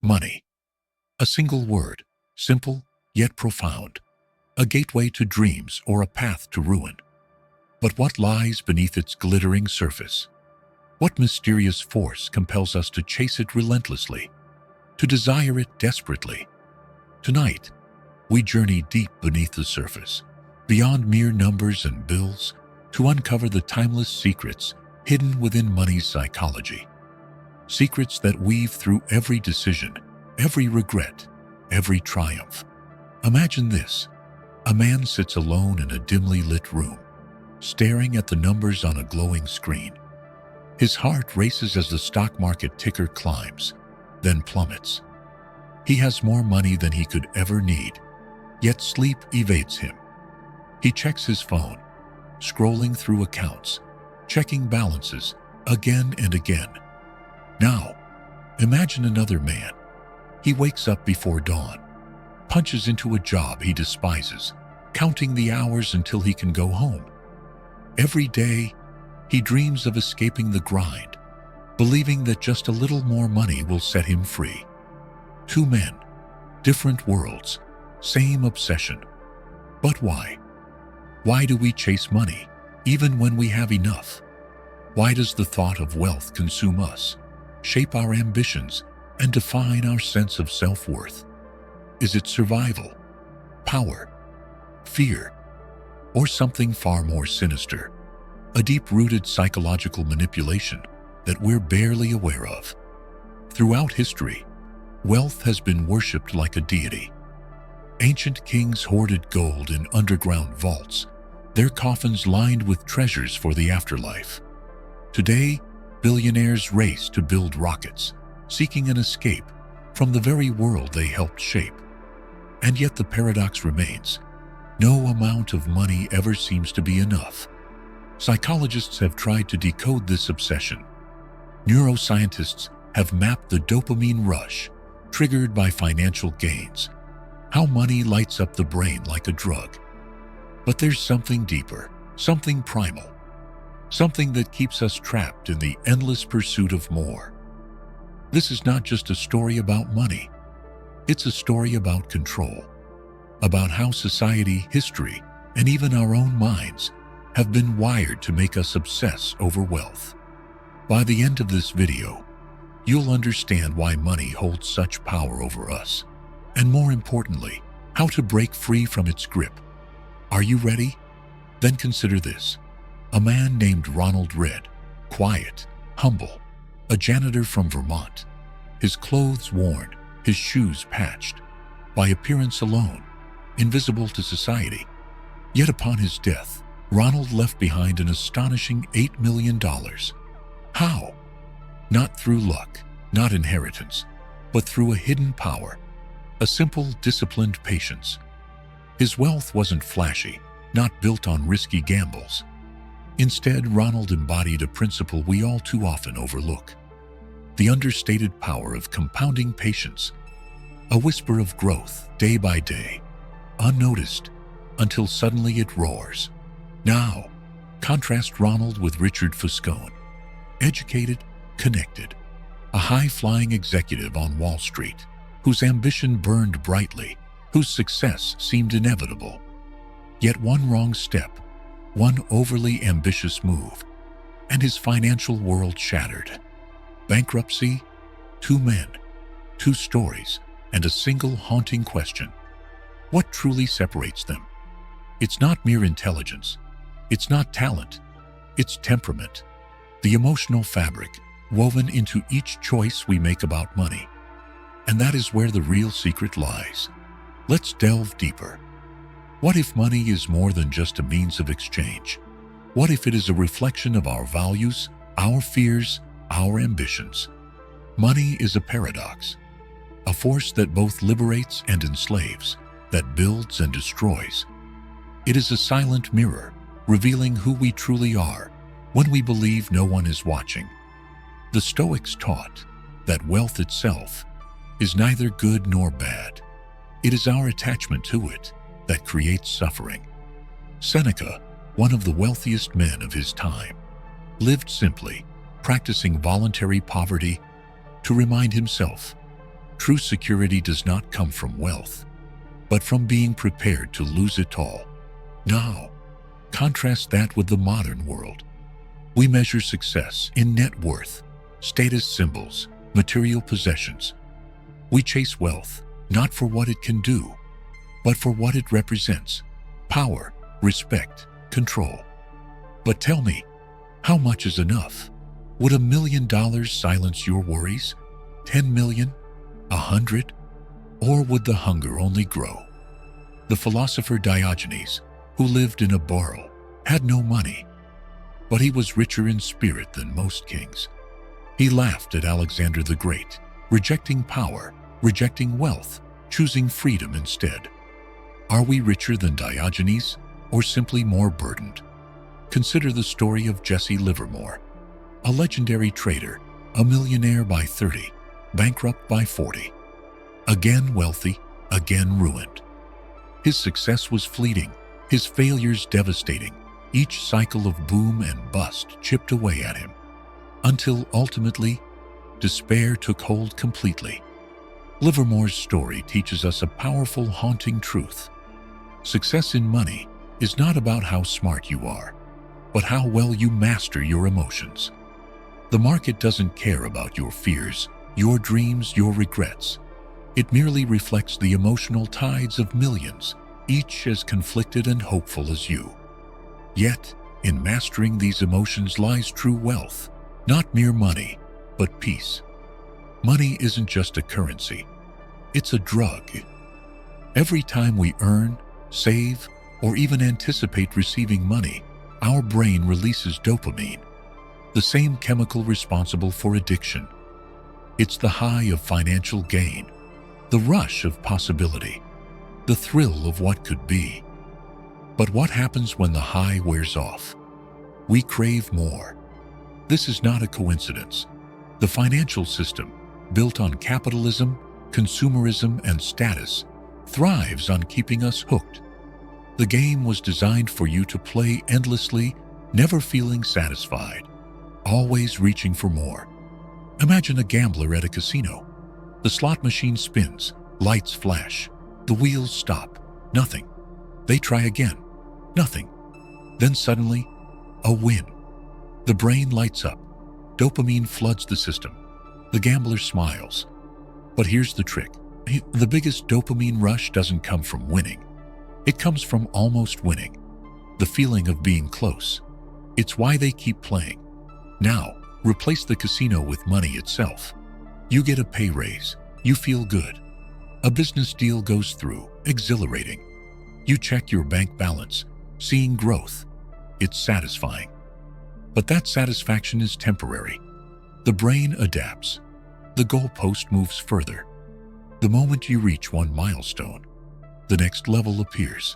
Money. A single word, simple yet profound. A gateway to dreams or a path to ruin. But what lies beneath its glittering surface? What mysterious force compels us to chase it relentlessly, to desire it desperately? Tonight, we journey deep beneath the surface, beyond mere numbers and bills, to uncover the timeless secrets hidden within money's psychology. Secrets that weave through every decision, every regret, every triumph. Imagine this. A man sits alone in a dimly lit room, staring at the numbers on a glowing screen. His heart races as the stock market ticker climbs, then plummets. He has more money than he could ever need, yet sleep evades him. He checks his phone, scrolling through accounts, checking balances again and again. Now, imagine another man. He wakes up before dawn, punches into a job he despises, counting the hours until he can go home. Every day, he dreams of escaping the grind, believing that just a little more money will set him free. Two men, different worlds, same obsession. But why? Why do we chase money, even when we have enough? Why does the thought of wealth consume us, shape our ambitions, and define our sense of self-worth? Is it survival, power, fear, or something far more sinister? A deep-rooted psychological manipulation that we're barely aware of. Throughout history, wealth has been worshipped like a deity. Ancient kings hoarded gold in underground vaults, their coffins lined with treasures for the afterlife. Today, billionaires race to build rockets, seeking an escape from the very world they helped shape. And yet the paradox remains. No amount of money ever seems to be enough. Psychologists have tried to decode this obsession. Neuroscientists have mapped the dopamine rush triggered by financial gains, how money lights up the brain like a drug. But there's something deeper, something primal, something that keeps us trapped in the endless pursuit of more. This is not just a story about money. It's a story about control, about how society, history, and even our own minds have been wired to make us obsess over wealth. By the end of this video, you'll understand why money holds such power over us, and more importantly, how to break free from its grip. Are you ready? Then consider this. A man named Ronald Read, quiet, humble, a janitor from Vermont, his clothes worn, his shoes patched, by appearance alone, invisible to society. Yet upon his death, Ronald left behind an astonishing $8 million. How? Not through luck, not inheritance, but through a hidden power, a simple, disciplined patience. His wealth wasn't flashy, not built on risky gambles. Instead, Ronald embodied a principle we all too often overlook: the understated power of compounding patience, a whisper of growth day by day, unnoticed, until suddenly it roars. Now, contrast Ronald with Richard Foscone, educated, connected, a high-flying executive on Wall Street, whose ambition burned brightly, whose success seemed inevitable. Yet one wrong step, one overly ambitious move, and his financial world shattered. Bankruptcy, two men, two stories, and a single haunting question. What truly separates them? It's not mere intelligence. It's not talent. It's temperament, the emotional fabric woven into each choice we make about money. And that is where the real secret lies. Let's delve deeper. What if money is more than just a means of exchange? What if it is a reflection of our values, our fears, our ambitions? Money is a paradox, a force that both liberates and enslaves, that builds and destroys. It is a silent mirror, revealing who we truly are when we believe no one is watching. The Stoics taught that wealth itself is neither good nor bad. It is our attachment to it that creates suffering. Seneca, one of the wealthiest men of his time, lived simply, practicing voluntary poverty to remind himself, True security does not come from wealth, but from being prepared to lose it all. Now, contrast that with the modern world. We measure success in net worth, status symbols, material possessions. We chase wealth not for what it can do, but for what it represents: power, respect, control. But tell me, how much is enough? Would $1 million silence your worries? 10 million? 100? Or would the hunger only grow? The philosopher Diogenes, who lived in a burrow, had no money, but he was richer in spirit than most kings. He laughed at Alexander the Great, rejecting power, rejecting wealth, choosing freedom instead. Are we richer than Diogenes, or simply more burdened? Consider the story of Jesse Livermore, a legendary trader, a millionaire by 30, bankrupt by 40. Again wealthy, again ruined. His success was fleeting, his failures devastating. Each cycle of boom and bust chipped away at him, until ultimately, despair took hold completely. Livermore's story teaches us a powerful, haunting truth. Success in money is not about how smart you are, but how well you master your emotions. The market doesn't care about your fears, your dreams, your regrets. It merely reflects the emotional tides of millions, each as conflicted and hopeful as you. Yet, in mastering these emotions lies true wealth, not mere money, but peace. Money isn't just a currency, it's a drug. Every time we earn, save, or even anticipate receiving money, our brain releases dopamine, the same chemical responsible for addiction. It's the high of financial gain, the rush of possibility, the thrill of what could be. But what happens when the high wears off? We crave more. This is not a coincidence. The financial system, built on capitalism, consumerism, and status, thrives on keeping us hooked. The game was designed for you to play endlessly, never feeling satisfied, always reaching for more. Imagine a gambler at a casino. The slot machine spins, lights flash, the wheels stop, nothing. They try again, nothing. Then suddenly, a win. The brain lights up, dopamine floods the system. The gambler smiles. But here's the trick. The biggest dopamine rush doesn't come from winning. It comes from almost winning, the feeling of being close. It's why they keep playing. Now, replace the casino with money itself. You get a pay raise. You feel good. A business deal goes through, exhilarating. You check your bank balance, seeing growth. It's satisfying. But that satisfaction is temporary. The brain adapts. The goalpost moves further. The moment you reach one milestone, the next level appears.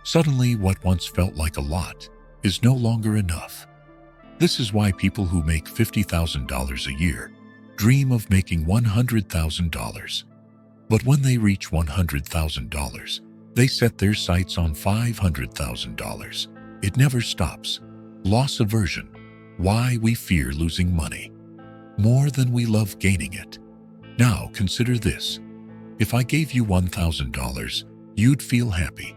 Suddenly, what once felt like a lot is no longer enough. This is why people who make $50,000 a year dream of making $100,000. But when they reach $100,000, they set their sights on $500,000. It never stops. Loss aversion. Why we fear losing money more than we love gaining it. Now consider this. If I gave you $1,000, you'd feel happy.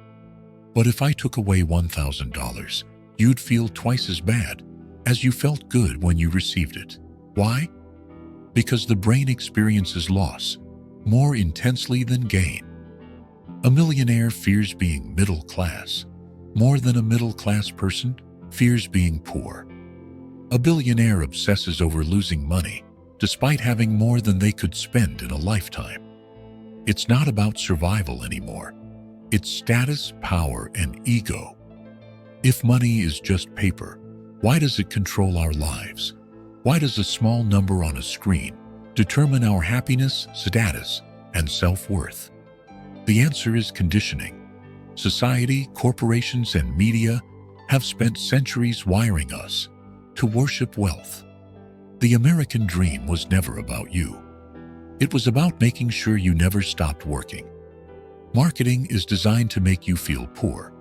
But if I took away $1,000, you'd feel twice as bad, as you felt good when you received it. Why? Because the brain experiences loss more intensely than gain. A millionaire fears being middle class more than a middle-class person fears being poor. A billionaire obsesses over losing money despite having more than they could spend in a lifetime. It's not about survival anymore. It's status, power, and ego. If money is just paper, why does it control our lives? Why does a small number on a screen determine our happiness, status, and self-worth? The answer is conditioning. Society, corporations, and media have spent centuries wiring us to worship wealth. The American dream was never about you. It was about making sure you never stopped working. Marketing is designed to make you feel poor,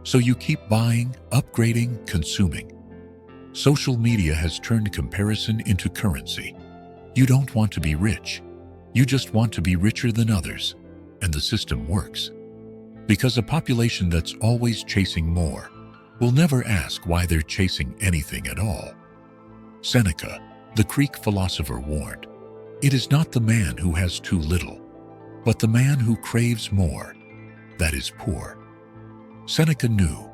so you keep buying, upgrading, consuming. Social media has turned comparison into currency. You don't want to be rich. You just want to be richer than others, and the system works. Because a population that's always chasing more will never ask why they're chasing anything at all. Seneca, the Greek philosopher, warned, "It is not the man who has too little, but the man who craves more that is poor." Seneca knew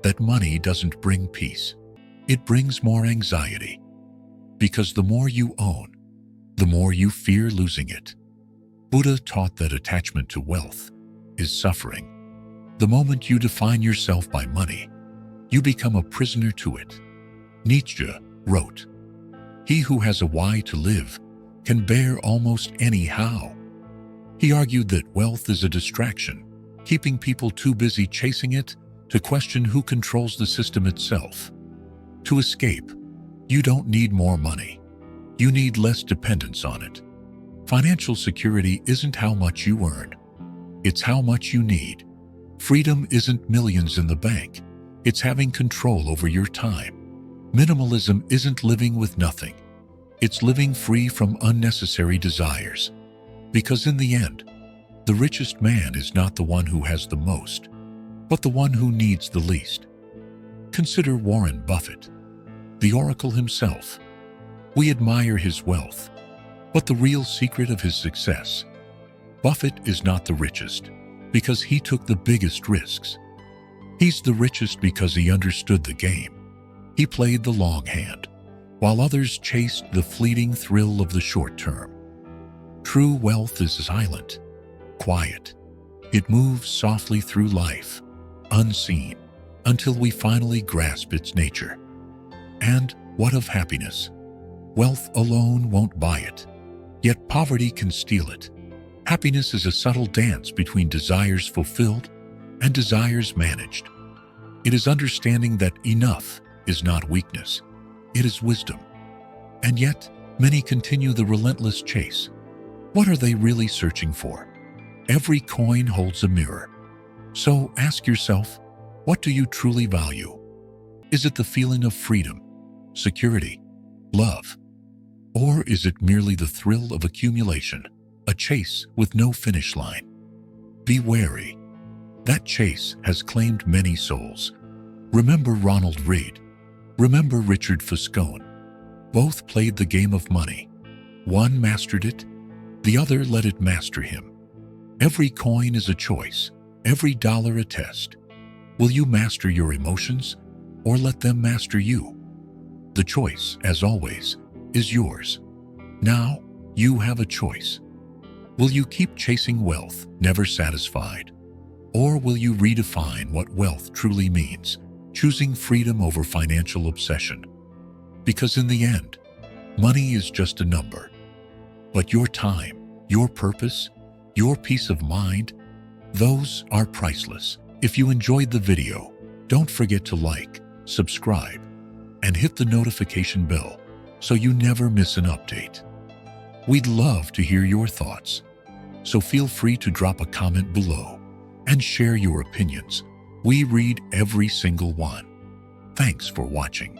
that money doesn't bring peace. It brings more anxiety. Because the more you own, the more you fear losing it. Buddha taught that attachment to wealth is suffering. The moment you define yourself by money, you become a prisoner to it. Nietzsche wrote, "He who has a why to live can bear almost any how." He argued that wealth is a distraction, keeping people too busy chasing it to question who controls the system itself. To escape, you don't need more money. You need less dependence on it. Financial security isn't how much you earn. It's how much you need. Freedom isn't millions in the bank. It's having control over your time. Minimalism isn't living with nothing. It's living free from unnecessary desires. Because in the end, the richest man is not the one who has the most, but the one who needs the least. Consider Warren Buffett, the oracle himself. We admire his wealth, but the real secret of his success, Buffett is not the richest because he took the biggest risks. He's the richest because he understood the game. He played the long hand, while others chased the fleeting thrill of the short term. True wealth is silent, quiet. It moves softly through life, unseen, until we finally grasp its nature. And what of happiness? Wealth alone won't buy it, yet poverty can steal it. Happiness is a subtle dance between desires fulfilled and desires managed. It is understanding that enough is not weakness, it is wisdom. And yet, many continue the relentless chase. What are they really searching for? Every coin holds a mirror. So ask yourself, what do you truly value? Is it the feeling of freedom, security, love? Or is it merely the thrill of accumulation, a chase with no finish line? Be wary. That chase has claimed many souls. Remember Ronald Reid. Remember Richard Foscone. Both played the game of money. One mastered it, the other let it master him. Every coin is a choice, every dollar a test. Will you master your emotions or let them master you? The choice, as always, is yours. Now, you have a choice. Will you keep chasing wealth, never satisfied? Or will you redefine what wealth truly means, choosing freedom over financial obsession? Because in the end, money is just a number. But your time, your purpose, your peace of mind, those are priceless. If you enjoyed the video, don't forget to like, subscribe, and hit the notification bell so you never miss an update. We'd love to hear your thoughts, so feel free to drop a comment below and share your opinions. We read every single one. Thanks for watching.